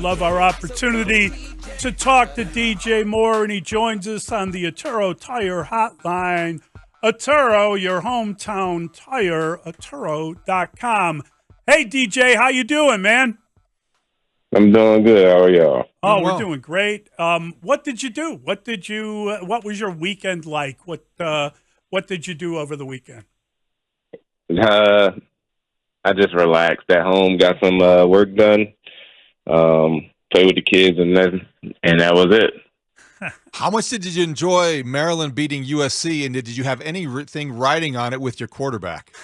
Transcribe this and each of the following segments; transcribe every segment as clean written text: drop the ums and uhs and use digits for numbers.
love our opportunity to talk to DJ Moore, and he joins us on the Arturo Tire Hotline. Arturo, your hometown tire, Arturo.com. Hey, DJ, how you doing, man? I'm doing good. How are y'all? Oh, we're doing great. What did you do? What was your weekend like? What did you do over the weekend? I just relaxed at home, got some work done, played with the kids, and that was it. How much did you enjoy Maryland beating USC, and did you have anything riding on it with your quarterback?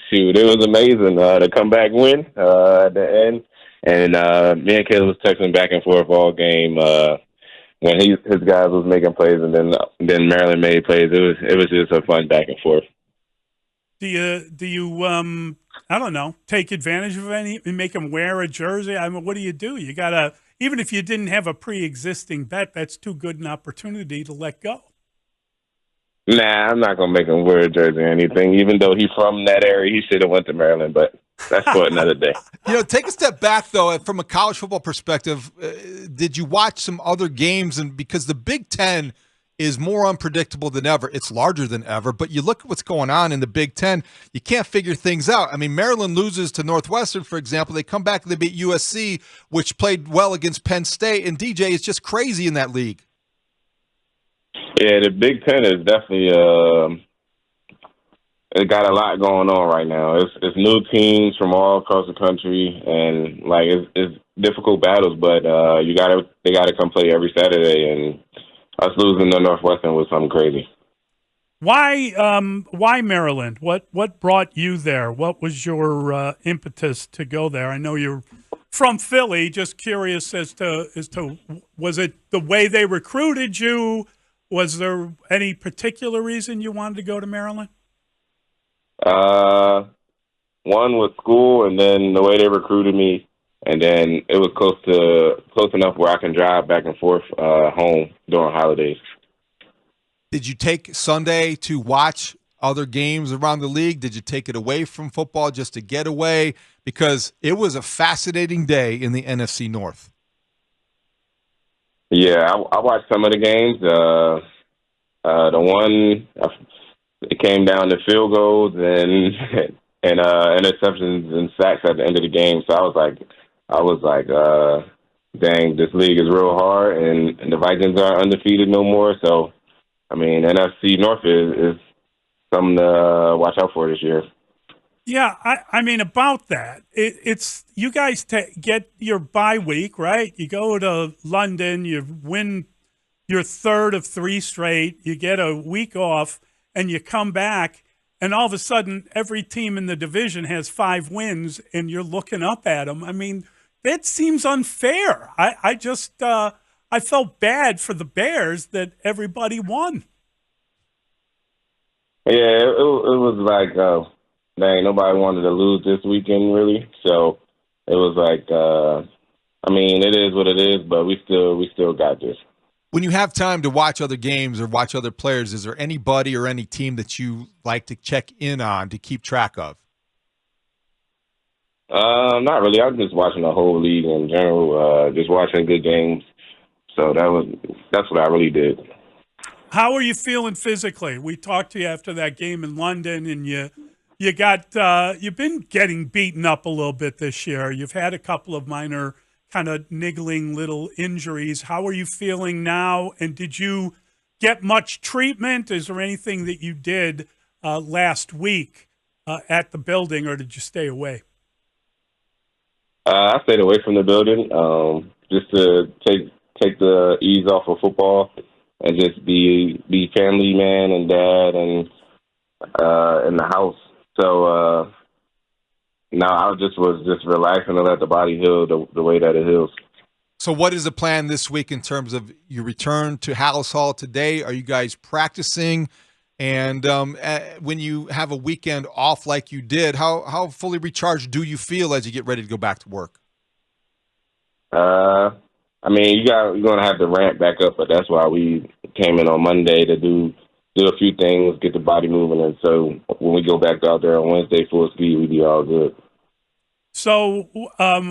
Shoot, it was amazing. The comeback win at the end, and me and Caleb was texting back and forth all game when his guys was making plays, and then Maryland made plays. It was just a fun back and forth. Do you I don't know, take advantage of any and make them wear a jersey? I mean, what do? You gotta, even if you didn't have a pre-existing bet, that's too good an opportunity to let go. Nah, I'm not gonna make him wear a jersey or anything. Even though he's from that area, he should have went to Maryland. But that's for another day. Take a step back though, from a college football perspective. Did you watch some other games? And because the Big Ten is more unpredictable than ever, it's larger than ever. But you look at what's going on in the Big Ten, you can't figure things out. I mean, Maryland loses to Northwestern, for example. They come back and they beat USC, which played well against Penn State. And DJ, it's just crazy in that league. Yeah, the Big Ten is definitely it got a lot going on right now. It's new teams from all across the country, and like it's difficult battles. But they gotta come play every Saturday, and us losing to Northwestern was something crazy. Why Maryland? What brought you there? What was your impetus to go there? I know you're from Philly. Just curious as to was it the way they recruited you? Was there any particular reason you wanted to go to Maryland? One was school, and then the way they recruited me, and then it was close enough where I can drive back and forth home during holidays. Did you take Sunday to watch other games around the league? Did you take it away from football just to get away? Because it was a fascinating day in the NFC North. Yeah, I watched some of the games. The one, it came down to field goals and interceptions and sacks at the end of the game. So I was like, dang, this league is real hard, and the Vikings aren't undefeated no more. So, I mean, NFC North is something to watch out for this year. Yeah, I mean, about that, it's you guys get your bye week, right? You go to London, you win your third of 3 straight, you get a week off, and you come back, and all of a sudden, every team in the division has 5 wins, and you're looking up at them. I mean, that seems unfair. I felt bad for the Bears that everybody won. Yeah, it was like, dang, nobody wanted to lose this weekend, really. So it was like, I mean, it is what it is, but we still got this. When you have time to watch other games or watch other players, is there anybody or any team that you like to check in on to keep track of? Not really. I'm just watching the whole league in general, just watching good games. So that's what I really did. How are you feeling physically? We talked to you after that game in London, and you've been getting beaten up a little bit this year. You've had a couple of minor kind of niggling little injuries. How are you feeling now? And did you get much treatment? Is there anything that you did last week at the building, or did you stay away? I stayed away from the building just to take the ease off of football and just be family man and dad and in the house. So now I was just relaxing and let the body heal the way that it heals. So what is the plan this week in terms of your return to Hallis Hall today? Are you guys practicing? And when you have a weekend off like you did, how fully recharged do you feel as you get ready to go back to work? I mean, you're going to have to ramp back up, but that's why we came in on Monday to do a few things, get the body moving, and so when we go back out there on Wednesday full speed, we'll be all good. So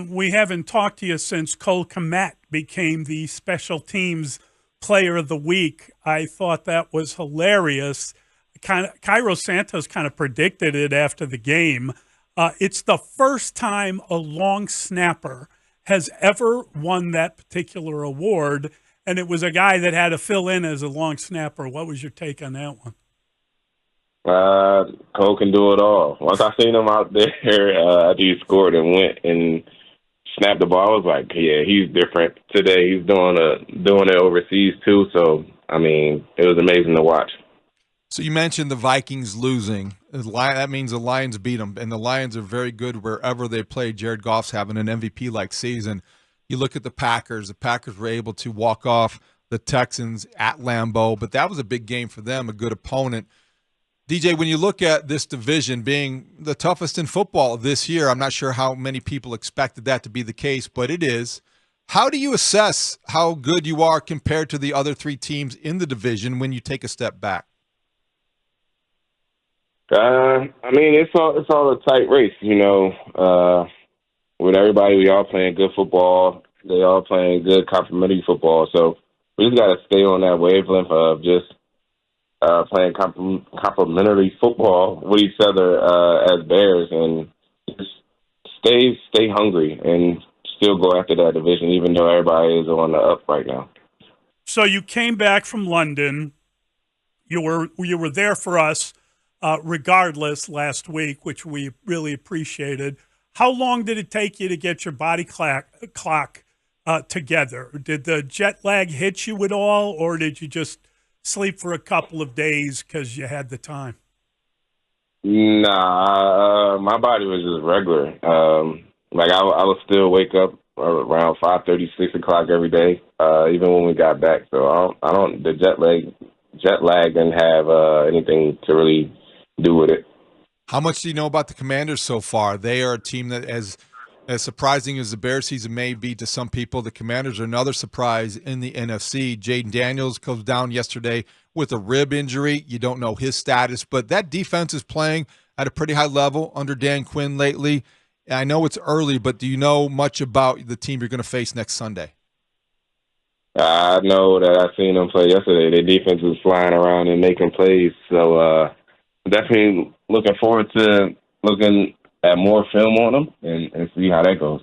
we haven't talked to you since Cole Kmet became the special teams player of the week. I thought that was hilarious. Cairo Santos kind of predicted it after the game. It's the first time a long snapper has ever won that particular award, and it was a guy that had to fill in as a long snapper. What was your take on that one? Cole can do it all. Once I seen him out there after he scored and went and snapped the ball, I was like, yeah, he's different today. He's doing it overseas too. So I mean, it was amazing to watch. So you mentioned the Vikings losing. That means the Lions beat them, and the Lions are very good wherever they play. Jared Goff's having an MVP-like season. You look at the Packers. The Packers were able to walk off the Texans at Lambeau, but that was a big game for them, a good opponent. DJ, when you look at this division being the toughest in football this year, I'm not sure how many people expected that to be the case, but it is. How do you assess how good you are compared to the other three teams in the division when you take a step back? I mean, it's all a tight race, you know. With everybody, we all playing good football. They all playing good complementary football. So we just got to stay on that wavelength of just playing complementary football with each other as Bears, and just stay hungry and still go after that division, even though everybody is on the up right now. So you came back from London. You were there for us regardless last week, which we really appreciated. How long did it take you to get your body clock together? Did the jet lag hit you at all, or did you just sleep for a couple of days because you had the time? Nah, my body was just regular. Like I would still wake up around 5:30, 6 o'clock every day, even when we got back. So the jet lag didn't have anything to really do with it. How much do you know about the Commanders so far? They are a team that, as surprising as the Bears season may be to some people, the Commanders are another surprise in the NFC. Jaden Daniels comes down yesterday with a rib injury. You don't know his status, but that defense is playing at a pretty high level under Dan Quinn lately. I know it's early, but do you know much about the team you're going to face next Sunday? I know that I seen them play yesterday. Their defense was flying around and making plays. So definitely looking forward to looking at more film on them and see how that goes.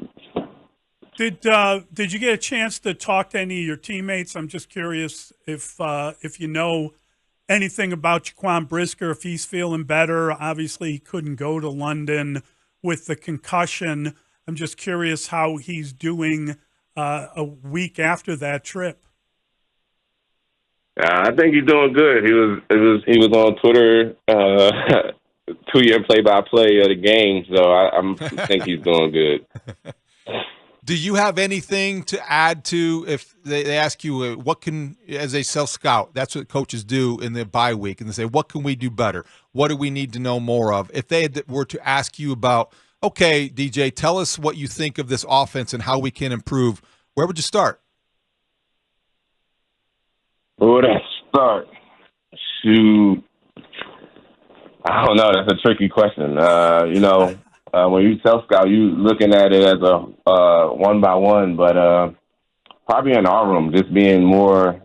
Did you get a chance to talk to any of your teammates? I'm just curious if you know anything about Jaquan Brisker, if he's feeling better. Obviously, he couldn't go to London with the concussion. I'm just curious how he's doing a week after that trip. I think he's doing good. He was on Twitter, 2-year play-by-play of the game, so I think he's doing good. Do you have anything to add to if they ask you what can, as a self-scout, that's what coaches do in the bye week, and they say, what can we do better? What do we need to know more of? If they were to ask you about, okay, DJ, tell us what you think of this offense and how we can improve, where would you start? Where would I start? Shoot. I don't know. That's a tricky question. When you self-scout, you looking at it as a one-by-one, but probably in our room, just being more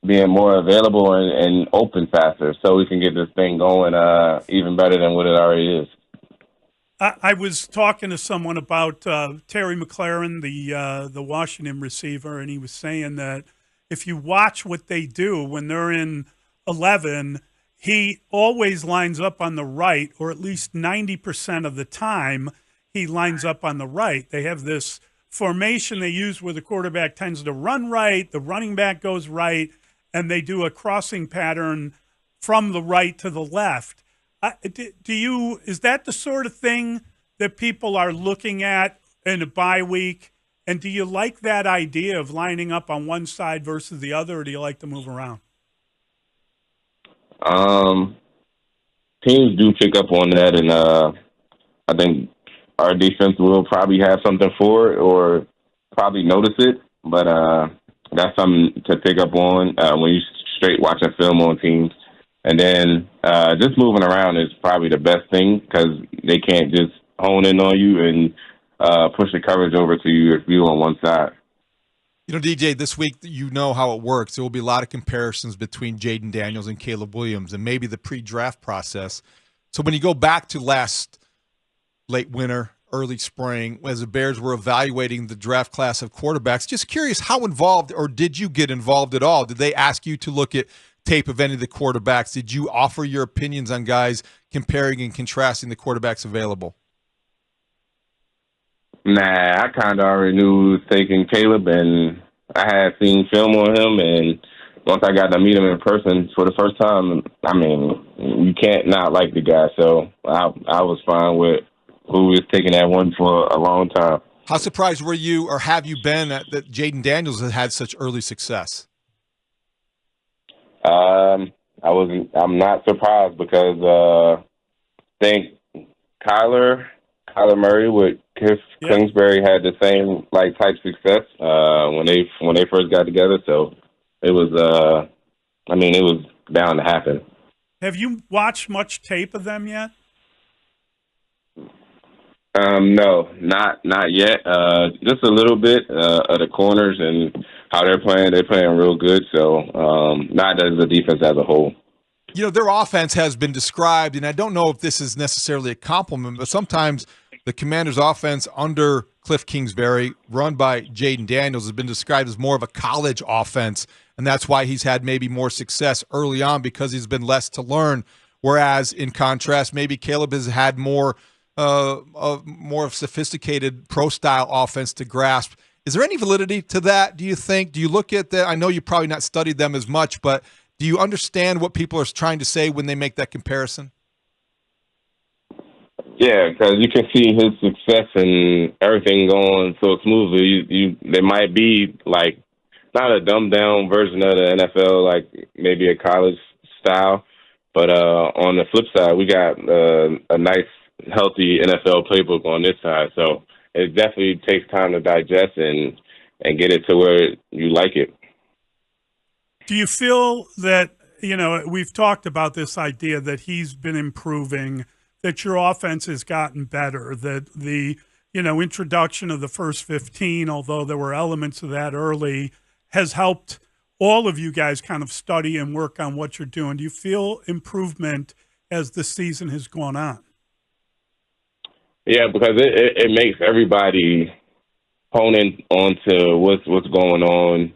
available and open faster so we can get this thing going even better than what it already is. I was talking to someone about Terry McLaurin, the Washington receiver, and he was saying that if you watch what they do when they're in 11, he always lines up on the right, or at least 90% of the time he lines up on the right. They have this formation they use where the quarterback tends to run right, the running back goes right, and they do a crossing pattern from the right to the left. Is that the sort of thing that people are looking at in a bye week? And do you like that idea of lining up on one side versus the other, or do you like to move around? Teams do pick up on that, and I think our defense will probably have something for it or probably notice it. But that's something to pick up on when you straight watching film on teams. And then just moving around is probably the best thing because they can't just hone in on you and push the coverage over to you if you're on one side. You know, DJ, this week, you know how it works. There will be a lot of comparisons between Jaden Daniels and Caleb Williams and maybe the pre-draft process. So when you go back to last late winter, early spring, as the Bears were evaluating the draft class of quarterbacks, just curious how involved, or did you get involved at all? Did they ask you to look at tape of any of the quarterbacks? Did you offer your opinions on guys comparing and contrasting the quarterbacks available? Nah, I kind of already knew who was taking Caleb, and I had seen film on him, and once I got to meet him in person for the first time, I mean, you can't not like the guy, so I was fine with who was taking that one for a long time. How surprised were you, or have you been, that Jaden Daniels has had such early success? I'm not surprised because I think Kyler Murray with Kingsbury had the same type success when they first got together. So it was it was bound to happen. Have you watched much tape of them yet? No, not yet. Just a little bit of the corners and how they're playing. They're playing real good. So not as the defense as a whole. You know, their offense has been described, and I don't know if this is necessarily a compliment, but sometimes the Commanders' offense under Cliff Kingsbury, run by Jaden Daniels, has been described as more of a college offense, and that's why he's had maybe more success early on because he's been less to learn. Whereas, in contrast, maybe Caleb has had more of sophisticated pro-style offense to grasp. Is there any validity to that, do you think? Do you look at that? I know you probably not studied them as much, but do you understand what people are trying to say when they make that comparison? Yeah, because you can see his success and everything going so smoothly. There might be not a dumbed down version of the NFL, like maybe a college style, but on the flip side, we got a nice, healthy NFL playbook on this side. So it definitely takes time to digest and get it to where you like it. Do you feel that, we've talked about this idea that he's been improving, that your offense has gotten better, that the, introduction of the first 15, although there were elements of that early, has helped all of you guys kind of study and work on what you're doing? Do you feel improvement as the season has gone on? Yeah, because it makes everybody hone in onto what's going on,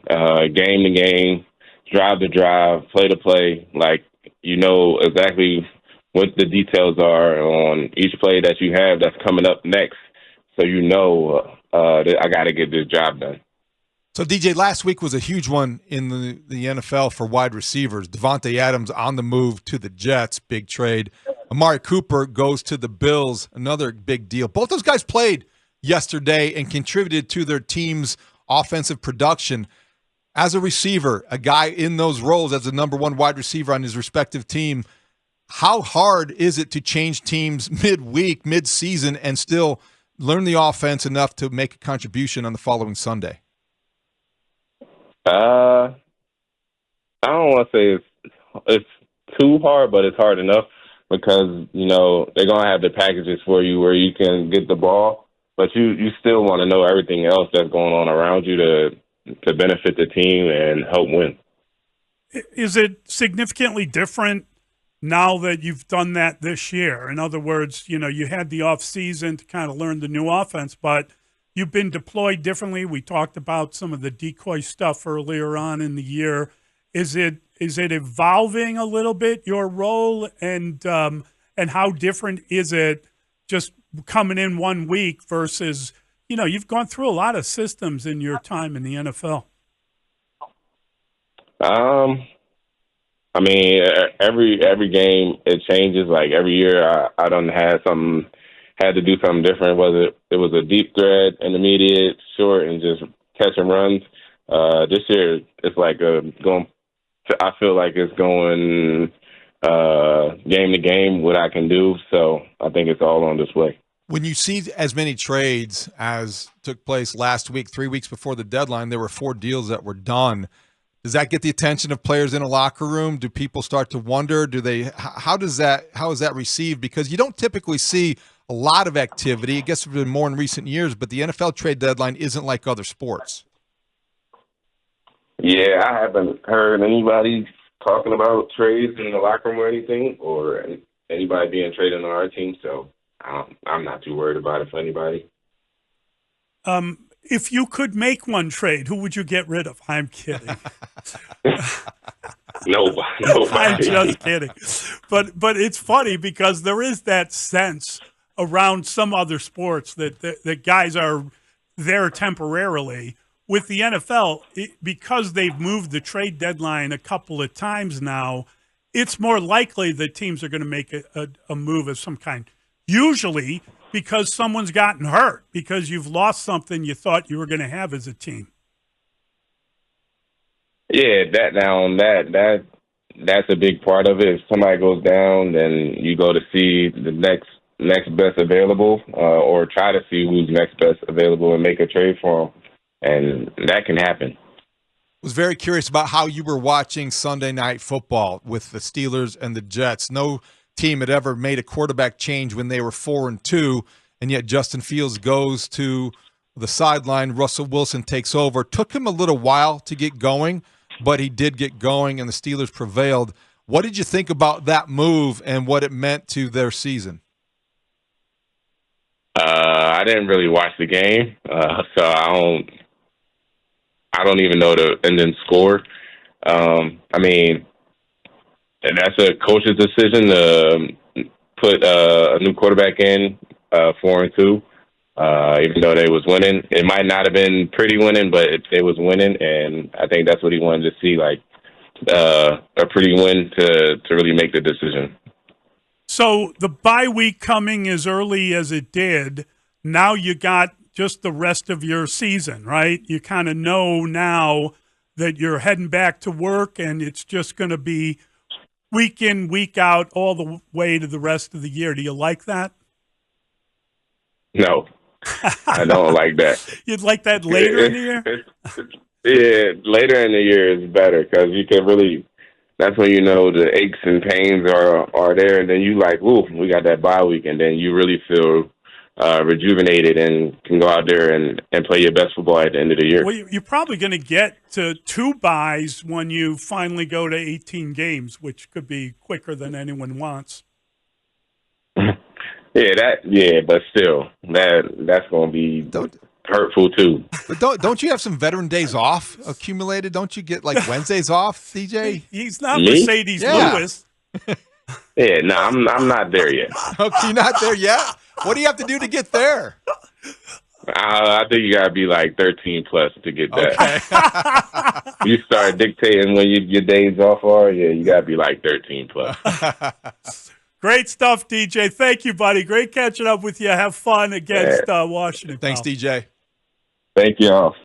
game to game, drive to drive, play to play. Exactly what the details are on each play that you have that's coming up next. So that I got to get this job done. So, DJ, last week was a huge one in the NFL for wide receivers. Devontae Adams on the move to the Jets, big trade. Amari Cooper goes to the Bills, another big deal. Both those guys played yesterday and contributed to their team's offensive production. As a receiver, a guy in those roles as the number one wide receiver on his respective team, how hard is it to change teams midweek, mid-season, and still learn the offense enough to make a contribution on the following Sunday? I don't want to say it's too hard, but it's hard enough because, they're going to have the packages for you where you can get the ball, but you still want to know everything else that's going on around you to benefit the team and help win. Is it significantly different now that you've done that this year? In other words, you had the off season to kind of learn the new offense, but you've been deployed differently. We talked about some of the decoy stuff earlier on in the year. Is it evolving a little bit, your role, and how different is it just coming in 1 week versus, you've gone through a lot of systems in your time in the NFL? Every game it changes. Like every year, I done had to do something different. Whether it was a deep threat, intermediate, short, and just catch and runs. This year, it's going. I feel like it's going game to game what I can do. So I think it's all on display. When you see as many trades as took place last week, 3 weeks before the deadline, there were 4 deals that were done. Does that get the attention of players in a locker room? Do people start to wonder? How is that received? Because you don't typically see a lot of activity. I guess it's been more in recent years, but the NFL trade deadline isn't like other sports. Yeah, I haven't heard anybody talking about trades in the locker room or anything, or anybody being traded on our team. So I'm not too worried about it for anybody. If you could make one trade, who would you get rid of? I'm kidding. Nobody. I'm just kidding. But it's funny because there is that sense around some other sports that guys are there temporarily. With the NFL, because they've moved the trade deadline a couple of times now, it's more likely that teams are going to make a move of some kind. Usually because someone's gotten hurt, because you've lost something you thought you were going to have as a team. Yeah, that's a big part of it. If somebody goes down, then you go to see the next best available, or try to see who's next best available and make a trade for them. And that can happen. Was very curious about how you were watching Sunday Night Football with the Steelers and the Jets. No team had ever made a quarterback change when they were 4-2, and yet Justin Fields goes to the sideline. Russell Wilson takes over. Took him a little while to get going, but he did get going, and the Steelers prevailed. What did you think about that move and what it meant to their season? I didn't really watch the game, so I don't even know the ending score. I mean, that's a coach's decision to put a new quarterback in 4-2, even though they was winning. It might not have been pretty winning, but they was winning, and I think that's what he wanted to see, like a pretty win to really make the decision. So the bye week coming as early as it did, now you got just the rest of your season, right? You kind of know now that you're heading back to work, and it's just going to be week in, week out, all the way to the rest of the year. Do you like that? No, I don't like that. You'd like that later in the year? Yeah, later in the year is better because you can really, that's when you know the aches and pains are there, and then you like, ooh, we got that bye week, and then you really feel rejuvenated and can go out there and play your best football at the end of the year. Well, you're probably going to get to 2 byes when you finally go to 18 games, which could be quicker than anyone wants. But still, that's going to be hurtful too. But don't you have some veteran days off accumulated? Don't you get like Wednesdays off, DJ? He's not Me? Mercedes Lewis. Yeah, no, I'm not there yet. Okay, you're not there yet? What do you have to do to get there? I think you got to be like 13 plus to get that. Okay. You start dictating when your days off are, you got to be like 13 plus. Great stuff, DJ. Thank you, buddy. Great catching up with you. Have fun against Washington. Thanks, DJ. Thank you all.